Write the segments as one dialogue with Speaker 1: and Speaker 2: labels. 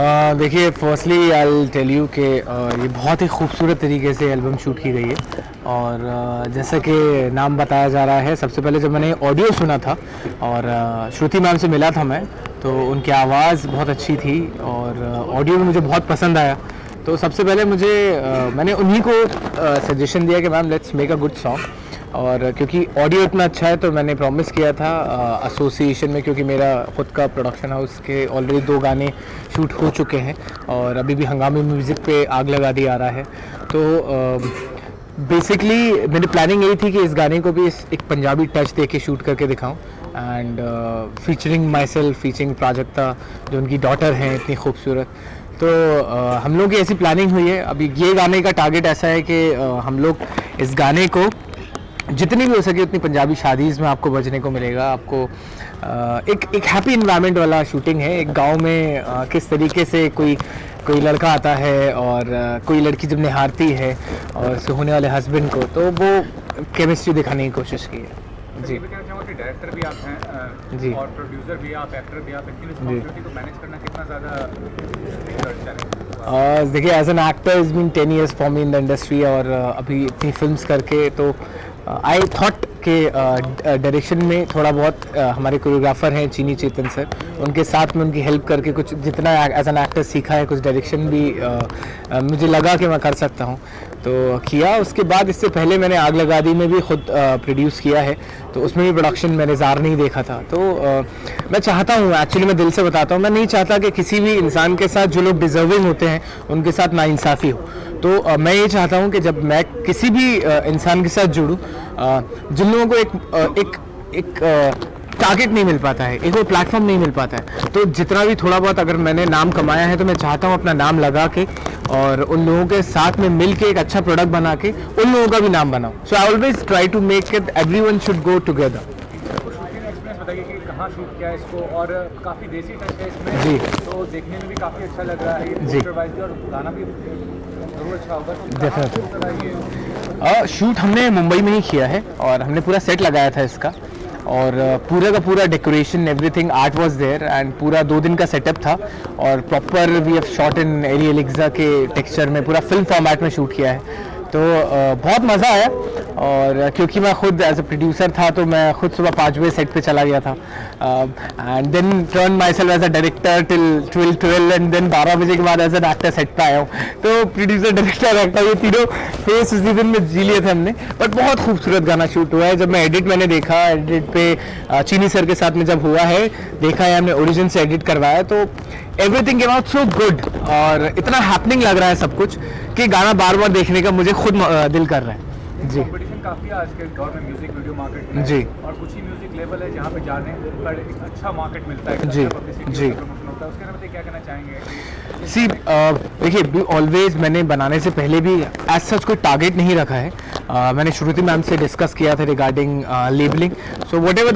Speaker 1: देखिए, firstly I will tell you कि ये बहुत ही खूबसूरत तरीके से एल्बम शूट की गई है। और जैसा कि नाम बताया जा रहा है, सबसे पहले जब मैंने ऑडियो सुना था और श्रुति मैम से मिला था मैं, तो उनकी आवाज़ बहुत अच्छी थी और ऑडियो में मुझे बहुत पसंद आया। तो सबसे पहले मैंने उन्हीं को सजेशन दिया कि ma'am let's make a good song. और क्योंकि ऑडियो इतना अच्छा है तो मैंने प्रॉमिस किया था एसोसिएशन में, क्योंकि मेरा खुद का प्रोडक्शन हाउस के ऑलरेडी 2 गाने शूट हो चुके हैं और अभी भी हंगामी म्यूज़िक पे आग लगा दी आ रहा है। तो बेसिकली मेरी प्लानिंग यही थी कि इस गाने को भी एक पंजाबी टच दे के शूट करके दिखाऊं। And featuring my self, featuring Prajakta जो उनकी डॉटर हैं इतनी खूबसूरत। तो हम लोग की ऐसी प्लानिंग हुई है। अभी ये गाने का टारगेट ऐसा है कि हम लोग इस गाने को जितनी भी हो सके उतनी पंजाबी शादीज़ में आपको बजने को मिलेगा। आपको एक हैप्पी इन्वायरमेंट वाला शूटिंग है। एक गांव में किस तरीके से कोई लड़का आता है और कोई लड़की जब निहारती है और उसके होने वाले हस्बैंड को, तो वो केमिस्ट्री दिखाने की कोशिश की है। जी,
Speaker 2: डायरेक्टर भी आप हैं
Speaker 1: जी
Speaker 2: और प्रोड्यूसर भी आप, एक्टर भी आप, इतनी रिस्पॉन्सिबिलिटी को मैनेज करना कितना ज़्यादा?
Speaker 1: देखिए, as an actor is been 10 years for me in the industry. और अभी इतनी फिल्म्स करके तो आई थॉट के डायरेक्शन में थोड़ा बहुत हमारे कोरियोग्राफर हैं चीनी चेतन सर, उनके साथ में उनकी हेल्प करके कुछ जितना एज एन एक्टर सीखा है, कुछ डायरेक्शन भी मुझे लगा कि मैं कर सकता हूं तो किया। उसके बाद इससे पहले मैंने आग लगा दी में भी खुद प्रोड्यूस किया है, तो उसमें भी प्रोडक्शन मैंने ज़ार नहीं देखा था। तो मैं चाहता हूँ, एक्चुअली मैं दिल से बताता हूँ, मैं नहीं चाहता कि किसी भी इंसान के साथ जो लोग डिजर्विंग होते हैं उनके साथ नाइंसाफ़ी हो। तो मैं ये चाहता हूँ कि जब मैं किसी भी इंसान के साथ जुड़ूँ, जिन लोगों को एक टारगेट नहीं मिल पाता है, एक वो प्लेटफॉर्म नहीं मिल पाता है, तो जितना भी थोड़ा बहुत अगर मैंने नाम कमाया है तो मैं चाहता हूँ अपना नाम लगा के और उन लोगों के साथ में मिल के एक अच्छा प्रोडक्ट बना के उन लोगों का भी नाम बनाऊँ। So I always try to make it everyone should go together.
Speaker 2: बताइए कि कहाँ शूट किया है इसको, और काफ़ी देसी टच है इसमें
Speaker 1: जी,
Speaker 2: तो देखने में भी काफ़ी अच्छा लग रहा है
Speaker 1: जी,
Speaker 2: और गाना भी जरूर अच्छा होगा। तो
Speaker 1: डेफिनेटली शूट हमने मुंबई में ही किया है और हमने पूरा सेट लगाया था इसका, और पूरा का पूरा decoration everything art was there and पूरा 2 दिन का सेटअप था। और proper we have shot in Arri Alexa के टेक्सचर में, पूरा फिल्म फॉर्मेट में शूट किया है। तो बहुत मज़ा आया। और क्योंकि मैं खुद एज अ प्रोड्यूसर था तो मैं खुद सुबह 5 बजे सेट पे चला गया था and then turn myself as a director till 12 and then 12 बजे के बाद एज एन एक्टर सेट पे आया हूँ। तो प्रोड्यूसर, डायरेक्टर, एक्टर ये तीनों फेस उसी दिन में जी लिए थे हमने। बट बहुत खूबसूरत गाना शूट हुआ है। जब मैं मैंने देखा एडिट पे चीनी सर के साथ में जब हुआ है, देखा है हमने ओरिजिन से एडिट करवाया, तो everything came out so good और इतना हैपनिंग लग रहा है सब कुछ कि गाना बार बार देखने का मुझे खुद दिल कर रहा है। जी,
Speaker 2: कंपटीशन काफ़ी है आज के दौर में म्यूजिक वीडियो मार्केट में।
Speaker 1: जी,
Speaker 2: और कुछ ही म्यूजिक लेवल है जहाँ पे जाने पर एक अच्छा मार्केट मिलता है,
Speaker 1: जी, जी।
Speaker 2: प्रमोशन होता है। उसके बारे में क्या कहना चाहेंगे?
Speaker 1: सी देखिए, ऑलवेज मैंने बनाने से पहले भी एज सच कोई टारगेट नहीं रखा है। मैंने श्रुति मैम से डिस्कस किया था regarding labelling. So whatever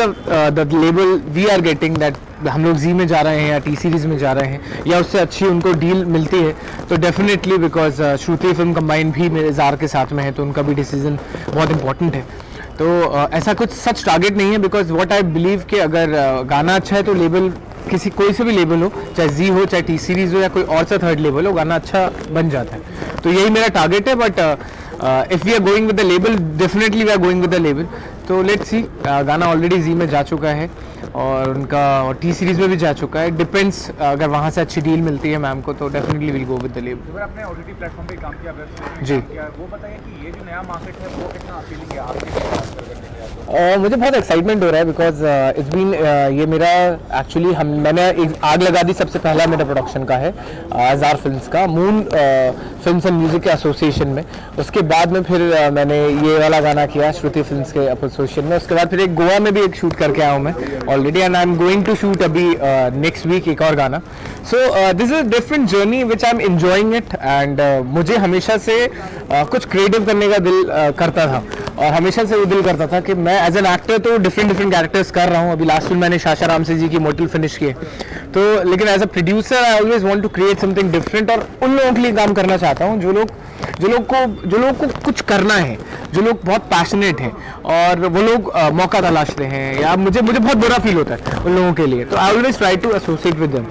Speaker 1: the label we are getting, that हम लोग जी में जा रहे हैं या टी सीरीज़ में जा रहे हैं या उससे अच्छी उनको डील मिलती है, तो definitely because Shruti film combine भी मेरे ज़ार के साथ में है, तो उनका भी डिसीजन बहुत इंपॉर्टेंट है। तो ऐसा कुछ सच टारगेट नहीं है, बिकॉज व्हाट आई बिलीव कि अगर गाना अच्छा है तो लेबल कोई से भी लेबल हो, चाहे जी हो, चाहे टी सीरीज़ हो या कोई और सा थर्ड लेबल हो, गाना अच्छा बन जाता है। तो यही मेरा टारगेट है। But if we are going with the label, definitely we are going with the label. तो लेट्स सी, गाना ऑलरेडी जी में जा चुका है और उनका टी सीरीज़ में भी जा चुका है। डिपेंड्स, अगर वहाँ से अच्छी डील मिलती है मैम को तो definitely will go with the label.
Speaker 2: अगर आपने ओटीटी प्लेटफॉर्म पे काम किया, वेब सीरीज में
Speaker 1: जी,
Speaker 2: काम किया, वो बताइए कि ये जो नया मार्केट है वो कितना अपीलिंग है आपके लिए खास कर करने के लिए?
Speaker 1: मुझे बहुत एक्साइटमेंट हो रहा है बिकॉज इट्स बीन ये मेरा एक्चुअली मैंने एक आग लगा दी सबसे पहला मेरा प्रोडक्शन का है ज़ार फिल्म्स का, मून फिल्म्स एंड म्यूज़िक के एसोसिएशन में। उसके बाद में फिर मैंने ये वाला गाना किया श्रुति फिल्म्स के एसोसिएशन में। उसके बाद फिर एक गोवा में भी एक शूट करके आया हूँ मैं already, and I am going to shoot अभी नेक्स्ट वीक एक और गाना। So this is different journey which I am enjoying it. And मुझे हमेशा से कुछ क्रिएटिव करने का दिल करता था और हमेशा से वो दिल करता था कि मैं एज एन एक्टर तो डिफरेंट कैरेक्टर्स कर रहा हूँ। अभी लास्ट फिल्म मैंने शाशा राम से जी की मोटल फिनिश किए, तो लेकिन as a producer I always want to create something different और उन लोगों के लिए काम करना चाहता हूँ जो लोग को कुछ करना है, जो लोग बहुत पैशनेट हैं और वो लोग मौका तलाशते हैं, या मुझे बहुत बुरा फील होता है उन लोगों के लिए। तो I always try to associate with them.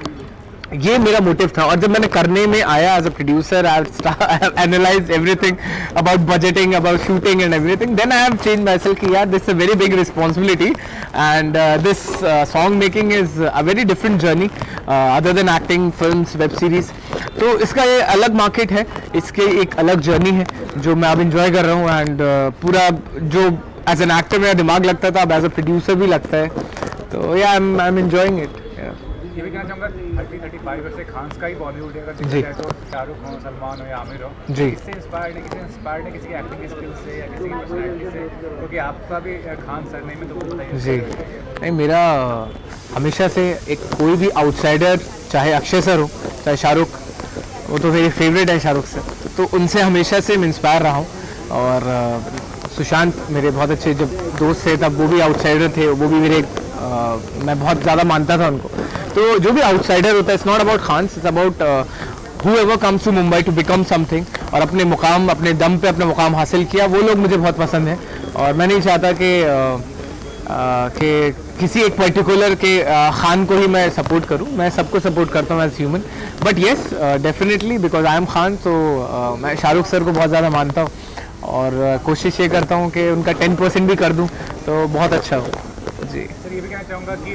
Speaker 1: ये मेरा मोटिव था। और जब मैंने करने में आया as a producer, I analyse everything about budgeting, about shooting and everything, then I have change myself कि यार this is a very big responsibility and this song making is a very different journey other than acting, films, web series. तो इसका ये अलग market है, इसके एक अलग जर्नी है जो मैं अब इंजॉय कर रहा हूँ। एंड पूरा जो एज एन एक्टर मेरा दिमाग लगता था, अब एज अ प्रोड्यूसर भी लगता है। तो या आई एम एंजॉइंग इट।
Speaker 2: ये भी कहना चाहूँगा 30-35 वर्ष से खान का ही बॉलीवुड है, अगर
Speaker 1: जी।
Speaker 2: देखा जाए तो शाहरुख हो, सलमान हो या आमिर हो,
Speaker 1: जी।
Speaker 2: इससे इंस्पायर्ड है किसी की एक्टिंग की स्किल से या किसी की पर्सनैलिटी से, क्योंकि आपका भी खान सरनेम में, तो वो बताइए।
Speaker 1: जी नहीं, मेरा हमेशा से एक कोई भी आउटसाइडर, चाहे अक्षय सर हो, चाहे शाहरुख, वो तो मेरे फेवरेट है शाहरुख सर, तो उनसे हमेशा से मैं इंस्पायर रहा हूँ। और सुशांत मेरे बहुत अच्छे जब दोस्त थे, तब वो भी आउटसाइडर थे, वो भी मेरे मैं बहुत ज़्यादा मानता था उनको। तो जो भी आउटसाइडर होता है, it's not about Khan, it's about whoever comes to Mumbai to become something, और अपने मुकाम, अपने दम पे अपना मुकाम हासिल किया, वो लोग मुझे बहुत पसंद हैं। और मैं नहीं चाहता कि किसी एक पर्टिकुलर के खान को ही मैं सपोर्ट करूं। मैं सबको सपोर्ट करता हूं as human, but yes definitely because I am Khan, तो मैं शाहरुख सर को बहुत ज़्यादा मानता हूं और कोशिश ये करता हूं कि उनका 10% भी कर दूं तो बहुत अच्छा हो। जी
Speaker 2: सर, ये भी कहना चाहूँगा कि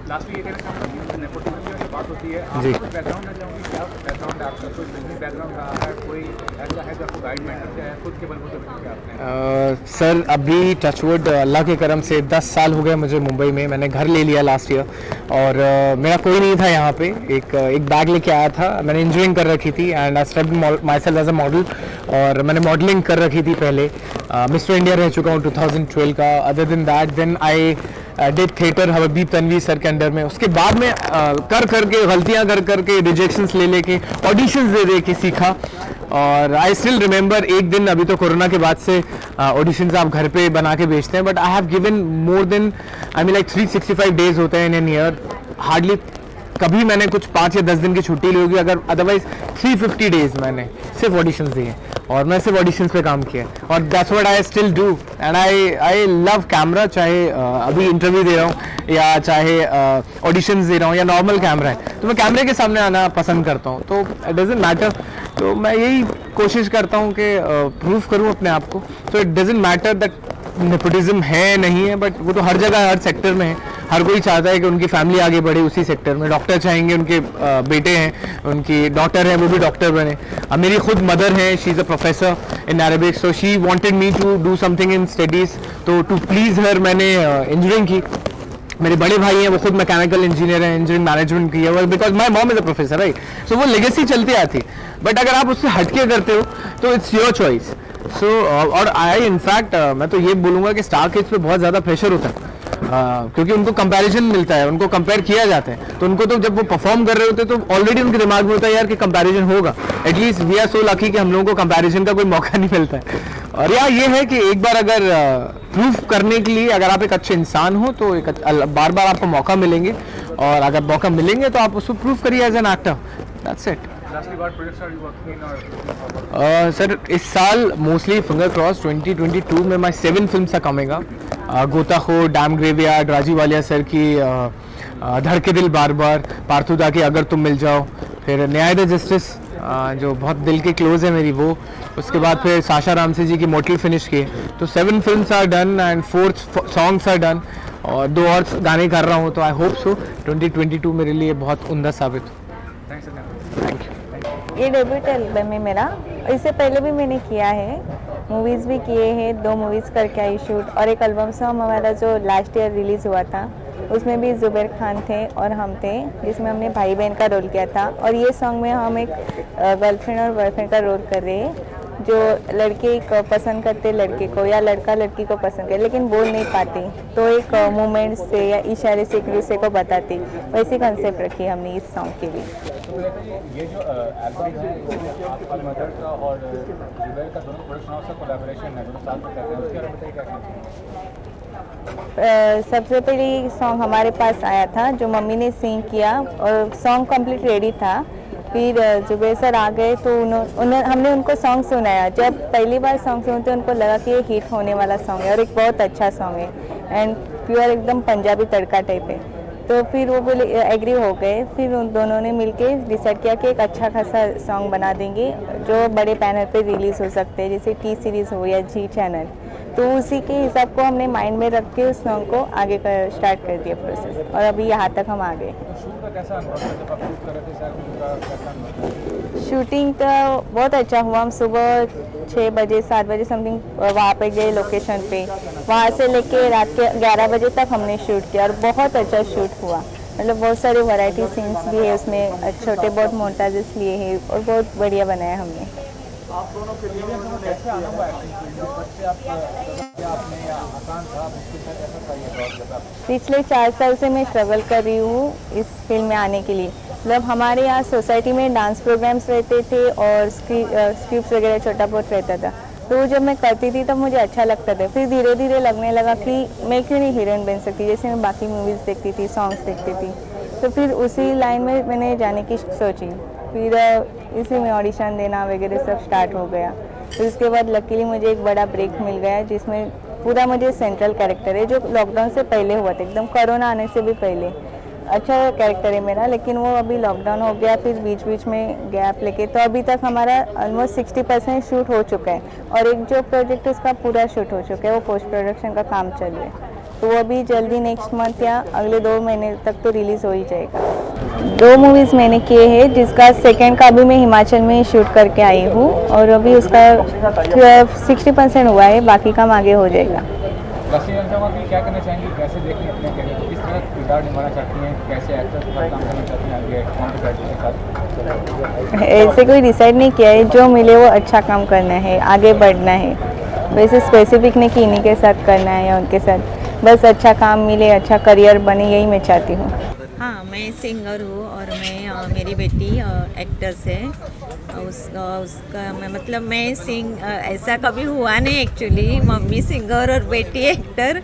Speaker 2: लास्ट में ये कहना चाहूँगा कि नेपोटिज्म की जो बात होती है,
Speaker 1: जी।
Speaker 2: आपका कुछ बैकग्राउंड ना चाहूँगी, क्या बैकग्राउंड है आपका, कोई बिजनेस बैकग्राउंड रहा है, कोई ऐसा है जो आपको गाइड मेंटर किया है, खुद के बलबूते पे किया आपने?
Speaker 1: सर अभी टचवुड अल्लाह के करम से 10 साल हो गए मुझे मुंबई में। मैंने घर ले लिया लास्ट ईयर, और मेरा कोई नहीं था यहाँ पे। एक बैग लेके आया था, मैंने इंजीनियरिंग कर रखी थी and I studied myself as a model, और मैंने मॉडलिंग कर रखी थी पहले। मिस्टर इंडिया रह चुका हूँ 2012 का। Other than that then I did theatre Habib Tanvir sir के अंडर में। उसके बाद में कर करके गलतियाँ कर करके रिजेक्शंस ले लेके ऑडिशंस दे दे के सीखा। और आई स्टिल रिमेंबर एक दिन, अभी तो कोरोना के बाद से ऑडिशंस आप घर पे बना के भेजते हैं, but I have given more than I mean like 365 days होते हैं इन एन ईयर। हार्डली कभी मैंने कुछ 5 या 10 दिन की छुट्टी ली होगी, अगर अदरवाइज 350 डेज मैंने सिर्फ ऑडिशंस दिए और मैं सिर्फ ऑडिशंस पे काम किया। और that's what I still do and I love camera. चाहे अभी इंटरव्यू दे रहा हूँ या चाहे ऑडिशंस दे रहा हूँ या नॉर्मल कैमरा है, तो मैं कैमरे के सामने आना पसंद करता हूँ। तो इट डजेंट मैटर, तो मैं यही कोशिश करता हूँ कि प्रूव करूँ अपने आप को। तो it doesn't matter that nepotism है नहीं है, बट वो तो हर जगह हर सेक्टर में है। हर कोई चाहता है कि उनकी फैमिली आगे बढ़े उसी सेक्टर में। डॉक्टर चाहेंगे उनके बेटे हैं, उनकी डॉटर है, वो भी डॉक्टर बने। मेरी खुद मदर है, she is a professor in Arabic, so she wanted me to do something in studies. तो टू प्लीज़ हर मैंने इंजीनियरिंग की। मेरे बड़े भाई हैं, वो खुद मैकेनिकल इंजीनियर हैं, इंजीनियरिंग मैनेजमेंट की है, because my mom is a professor, right. So वो लेगेसी चलती आती। बट अगर आप उससे हटके करते हो तो इट्स योर चॉइस। सो और आई इनफैक्ट मैं तो ये बोलूँगा कि स्टार किड्स पे बहुत ज़्यादा प्रेशर होता है, क्योंकि उनको कंपैरिजन मिलता है, उनको कंपेयर किया जाता है। तो उनको तो जब वो परफॉर्म कर रहे होते हैं तो ऑलरेडी उनके दिमाग में होता है यार कि कंपैरिजन होगा। At least we are so lucky कि हम लोगों को कंपैरिजन का कोई मौका नहीं मिलता है। और या ये है कि एक बार अगर प्रूफ करने के लिए अगर आप एक अच्छे इंसान हो तो एक बार बार आपको मौका मिलेंगे, और अगर मौका मिलेंगे तो आप उसको प्रूफ करिए as an actor. That's it. Sir इस साल मोस्टली फिंगर क्रॉस 2022 में my 7 films are coming up. Gotakhor, Dam Graveyard, Rajeev Walia sir की धड़के दिल बार बार, पार्थुदा की अगर तुम मिल जाओ, फिर न्याय द जस्टिस जो बहुत दिल के क्लोज है मेरी, वो। उसके बाद फिर साशा रामसे जी की मोटल फिनिश किए। तो 7 films are done and 4 songs are done, और 2 और गाने कर रहा हूँ। तो आई होप सो 2022 मेरे लिए बहुत उम्दा साबित हो। Thank you.
Speaker 3: ये डेब्यूट एल्बम है मेरा। इससे पहले भी मैंने किया है, मूवीज़ भी किए हैं, 2 मूवीज़ करके आई शूट, और एक एल्बम सॉन्ग हमारा जो लास्ट ईयर रिलीज़ हुआ था, उसमें भी जुबैर खान थे और हम थे, जिसमें हमने भाई बहन का रोल किया था। और ये सॉन्ग में हम एक गर्लफ्रेंड और बॉयफ्रेंड का रोल कर रहे हैं, जो लड़के को पसंद करते लड़के को, या लड़का लड़की को पसंद करे लेकिन बोल नहीं पाते, तो एक मूवमेंट से या इशारे से एक दूसरे को बताते, वैसी कंसेप्ट रखी हमने इस सॉन्ग के लिए।
Speaker 2: ये जो एल्बम है आपका मदर का और जुबैर का दोनों प्रोडक्शन का कोलैबोरेशन है, दोनों साथ में कर रहे हैं, उसके बारे में बताइए क्या कहना चाहिए?
Speaker 3: सबसे पहले सॉन्ग हमारे पास आया था जो मम्मी ने सिंग किया, और सॉन्ग कंप्लीट रेडी था। फिर जुबैर सर आ गए तो हमने उनको सॉन्ग सुनाया। जब पहली बार सॉन्ग सुनते उनको लगा कि ये हिट होने वाला सॉन्ग है और एक बहुत अच्छा सॉन्ग है, एंड प्योर एकदम पंजाबी तड़का टाइप है। तो फिर वो बोले एग्री हो गए। फिर उन दोनों ने मिलके डिसाइड किया कि एक अच्छा खासा सॉन्ग बना देंगे जो बड़े पैनल पे रिलीज़ हो सकते हैं, जैसे टी सीरीज़ हो या जी चैनल। तो उसी के हिसाब को हमने माइंड में रख के उस सॉन्ग को आगे स्टार्ट कर दिया प्रोसेस, और अभी यहाँ तक हम आ गए।
Speaker 2: तो शूट का कैसा अनुभव था जब आप शूट कर रहे थे, सर का कैसा अनुभव था?
Speaker 3: शूटिंग का बहुत अच्छा हुआ। हम सुबह 6 बजे 7 बजे समथिंग वहाँ पे गए लोकेशन पे, वहाँ से लेके रात के 11 बजे तक हमने शूट किया और बहुत अच्छा शूट हुआ। मतलब बहुत सारे वैरायटी सीन्स भी है उसमें, छोटे बहुत मोन्टाजेस लिए हैं और बहुत बढ़िया बनाया हमने।
Speaker 2: आप दोनों के लिए कैसे आना हुआ एक्टिंग फील्ड में? सबसे आपने या आसान था, मुश्किल था, कैसा था ये दौर जब आप?
Speaker 3: पिछले 4 साल से मैं स्ट्रगल कर रही हूँ इस फील्ड में आने के लिए। मतलब हमारे यहाँ सोसाइटी में डांस प्रोग्राम्स रहते थे और स्क्रिप्ट वगैरह छोटा बहुत रहता था, तो जब मैं करती थी तब मुझे अच्छा लगता था। फिर धीरे धीरे लगने लगा कि मैं क्यों नहीं हीरोइन बन सकती, जैसे मैं बाकी मूवीज़ देखती थी, सॉन्ग्स देखती थी। तो फिर उसी लाइन में मैंने जाने की सोची। फिर इसी में ऑडिशन देना वगैरह सब स्टार्ट हो गया। फिर उसके बाद लकीली मुझे एक बड़ा ब्रेक मिल गया जिसमें पूरा मुझे सेंट्रल कैरेक्टर है, जो लॉकडाउन से पहले हुआ था, एकदम कोरोना आने से भी पहले। अच्छा कैरेक्टर है मेरा, लेकिन वो अभी लॉकडाउन हो गया, फिर बीच बीच में गैप लेके, तो अभी तक हमारा ऑलमोस्ट 60% शूट हो चुका है और एक जो प्रोजेक्ट है उसका पूरा शूट हो चुका है, वो पोस्ट प्रोडक्शन का काम चल रहा है। तो वो अभी जल्दी नेक्स्ट मंथ या अगले 2 महीने तक तो रिलीज़ हो ही जाएगा। 2 मूवीज़ मैंने किए हैं, जिसका सेकेंड का अभी मैं हिमाचल में शूट करके आई हूँ और अभी उसका 60% हुआ है, बाकी काम आगे हो जाएगा।
Speaker 2: वैसे जानना चाहूँगा कि क्या करना चाहेंगे, कैसे देखते हैं अपने कैरियर को, किस तरह किरदार निभाना चाहती हैं, कैसे एक्टर के साथ काम करना चाहती हैं आगे कौन के साथ?
Speaker 3: ऐसे कोई डिसाइड नहीं किया है, जो मिले वो अच्छा काम करना है, आगे बढ़ना है। वैसे स्पेसिफिक नहीं कि इन्हीं के साथ करना है या उनके साथ, बस अच्छा काम मिले, अच्छा करियर बने, यही मैं चाहती हूँ।
Speaker 4: हाँ, मैं सिंगर हूँ और मैं मेरी बेटी एक्ट्रेस है। उसका मैं ऐसा कभी हुआ नहीं एक्चुअली, मम्मी सिंगर और बेटी एक्टर,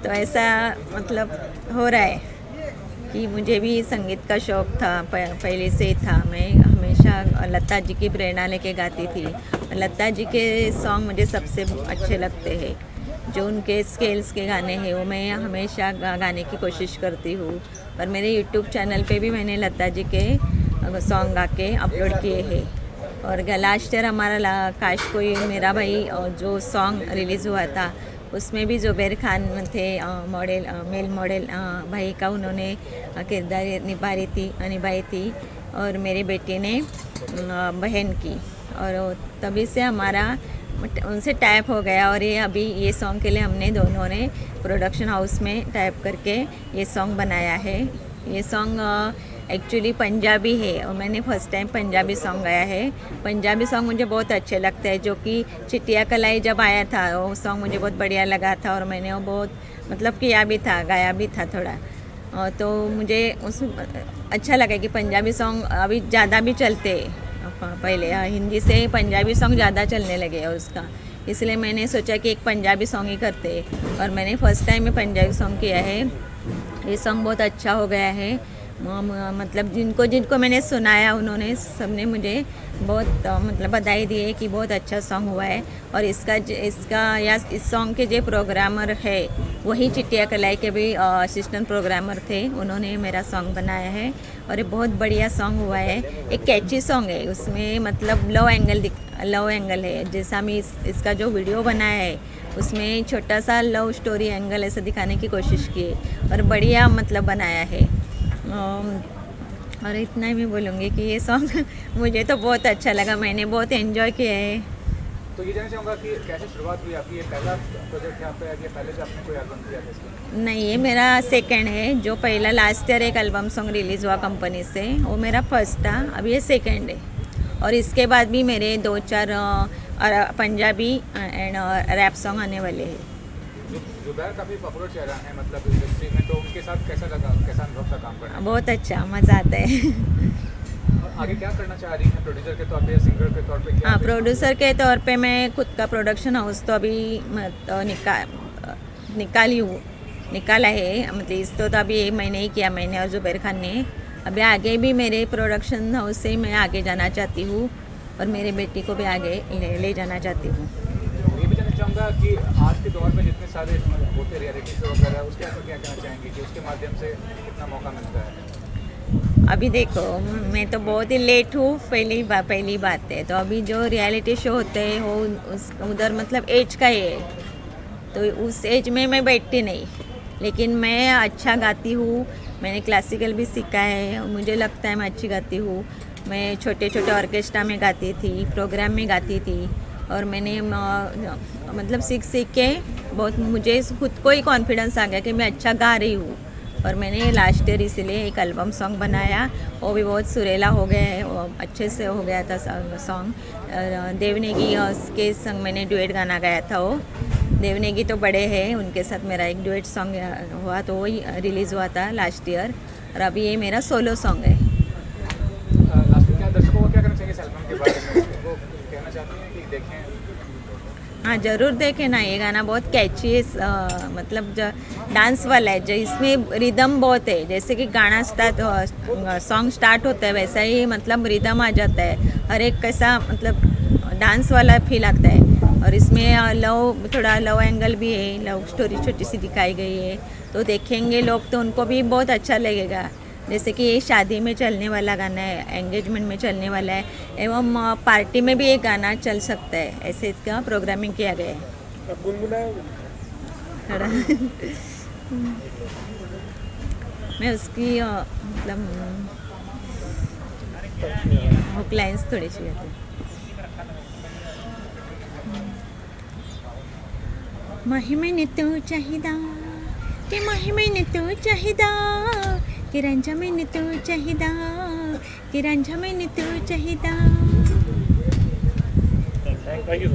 Speaker 4: तो ऐसा मतलब हो रहा है कि मुझे भी संगीत का शौक़ था, पहले से था। मैं हमेशा लता जी की प्रेरणा लेके गाती थी। लता जी के सॉन्ग मुझे सबसे अच्छे लगते हैं, जो उनके स्केल्स के गाने हैं वो मैं हमेशा गाने की कोशिश करती हूँ। और मेरे यूट्यूब चैनल पे भी मैंने लता जी के सॉन्ग गा के अपलोड किए हैं। और लास्ट ईयर हमारा काश कोई मेरा भाई जो सॉन्ग रिलीज़ हुआ था, उसमें भी जुबैर खान थे मॉडल, मेल मॉडल भाई का उन्होंने किरदार निभाई थी और मेरी बेटी ने बहन की, और तभी से हमारा उनसे टाइप हो गया। और ये अभी ये सॉन्ग के लिए हमने दोनों ने प्रोडक्शन हाउस में टाइप करके ये सॉन्ग बनाया है। ये सॉन्ग एक्चुअली पंजाबी है और मैंने फर्स्ट टाइम पंजाबी सॉन्ग गाया है। पंजाबी सॉन्ग मुझे बहुत अच्छे लगते हैं, जो कि चिट्टिया कलाई जब आया था वो सॉन्ग मुझे बहुत बढ़िया लगा था और मैंने वो बहुत किया भी था, गाया भी था थोड़ा। तो मुझे उस अच्छा लगा कि पंजाबी सॉन्ग अभी ज़्यादा भी चलते, पहले हिंदी से पंजाबी सॉन्ग ज़्यादा चलने लगे और उसका, इसलिए मैंने सोचा कि एक पंजाबी सॉन्ग ही करते और मैंने फर्स्ट टाइम में पंजाबी सॉन्ग किया है। ये सॉन्ग बहुत अच्छा हो गया है। जिनको मैंने सुनाया उन्होंने सबने मुझे बहुत बधाई दी है कि बहुत अच्छा सॉन्ग हुआ है। और इस सॉन्ग के जो प्रोग्रामर है वही चिट्टिया कलाई के भी असिस्टेंट प्रोग्रामर थे, उन्होंने मेरा सॉन्ग बनाया है और ये बहुत बढ़िया सॉन्ग हुआ है। एक कैची सॉन्ग है, उसमें लव एंगल है, जैसा मैं इसका जो वीडियो बनाया है उसमें छोटा सा लव स्टोरी एंगल ऐसा दिखाने की कोशिश की है और बढ़िया बनाया है। और इतना ही मैं बोलूँगी कि ये सॉन्ग मुझे तो बहुत अच्छा लगा, मैंने बहुत एंजॉय किया है।
Speaker 2: तो ये जानना चाहूँगा कि कैसे शुरुआत हुई आपकी? ये पहला प्रोजेक्ट यहाँ पे है, पहले से आपने कोई एल्बम किया था इसका?
Speaker 4: नहीं, ये मेरा सेकंड है। जो पहला लास्ट ईयर एक एल्बम सॉन्ग रिलीज़ हुआ कंपनी से, वो मेरा फर्स्ट था, अभी ये सेकंड है। और इसके बाद भी मेरे 2-4 पंजाबी एंड रैप सॉन्ग आने वाले हैं।
Speaker 2: जुबैर काफ़ी पॉपुलर चेहरा है इंडस्ट्री में, तो उनके साथ कैसा अनुभव था काम करना?
Speaker 4: बहुत अच्छा, मज़ा आता है।
Speaker 2: आगे क्या करना चाह रही हैं, प्रोड्यूसर के तौर पे या सिंगर के तौर पे?
Speaker 4: हाँ, प्रोड्यूसर के तौर पे मैं खुद का प्रोडक्शन हाउस तो अभी निकाला है। इस तो अभी 1 महीने ही किया मैंने और जुबैर खान ने। अभी आगे भी मेरे प्रोडक्शन हाउस से मैं आगे जाना चाहती हूँ और मेरे बेटी को भी आगे ले जाना चाहती हूँ।
Speaker 2: ये भी जानना जानना चाहूँगा कि आज के दौर में जितने सारे होते रियलिटी शो वगैरह उसके आप क्या कहना चाहेंगे कि उसके माध्यम से कितना मौका मिलता है?
Speaker 4: अभी देखो, मैं तो बहुत ही लेट हूँ, पहली बात है। तो अभी जो रियलिटी शो होते हैं वो उस उधर मतलब एज का ही है, तो उस एज में मैं बैठती नहीं। लेकिन मैं अच्छा गाती हूँ, मैंने क्लासिकल भी सीखा है, मुझे लगता है मैं अच्छी गाती हूँ। मैं छोटे छोटे ऑर्केस्ट्रा में गाती थी, प्रोग्राम में गाती थी, और मैंने मतलब सीख के बहुत मुझे खुद को ही कॉन्फिडेंस आ गया कि मैं अच्छा गा रही हूँ। और मैंने लास्ट ईयर इसलिए एक एल्बम सॉन्ग बनाया, वो भी बहुत सुरीला हो गया है, वो अच्छे से हो गया था सॉन्ग। देवनेगी के संग मैंने डुएट गाना गाया था। वो देवनेगी तो बड़े हैं, उनके साथ मेरा एक डुएट सॉन्ग हुआ, तो वही रिलीज़ हुआ था लास्ट ईयर। और अभी ये मेरा सोलो सॉन्ग है।
Speaker 2: लास्ट में क्या दर्शकों को क्या करना चाहिए इस एल्बम के बारे में? वो कहना चाहते हैं कि देखें?
Speaker 4: हाँ, ज़रूर देखें ना, ये गाना बहुत कैची है, मतलब जो डांस वाला है, जो इसमें रिदम बहुत है। जैसे कि गाना सॉन्ग स्टार्ट होता है वैसा ही मतलब रिदम आ जाता है, हर एक कैसा मतलब डांस वाला फील आता है। और इसमें थोड़ा लव एंगल भी है, लव स्टोरी छोटी सी दिखाई गई है, तो देखेंगे लोग तो उनको भी बहुत अच्छा लगेगा। जैसे कि ये शादी में चलने वाला गाना है, एंगेजमेंट में चलने वाला है, एवं पार्टी में भी ये गाना चल सकता है, ऐसे इसका प्रोग्रामिंग किया गया है। थोड़ा मैं उसकी मतलब हुक लाइन्स थोड़ी सी आती है। महिमेने तू चाहिदा कि महिमेने तू चाहिदा कि रांझा मैंने तू चाहिदा कि रांझा मैंने तू चाहिदा।
Speaker 2: Thank you.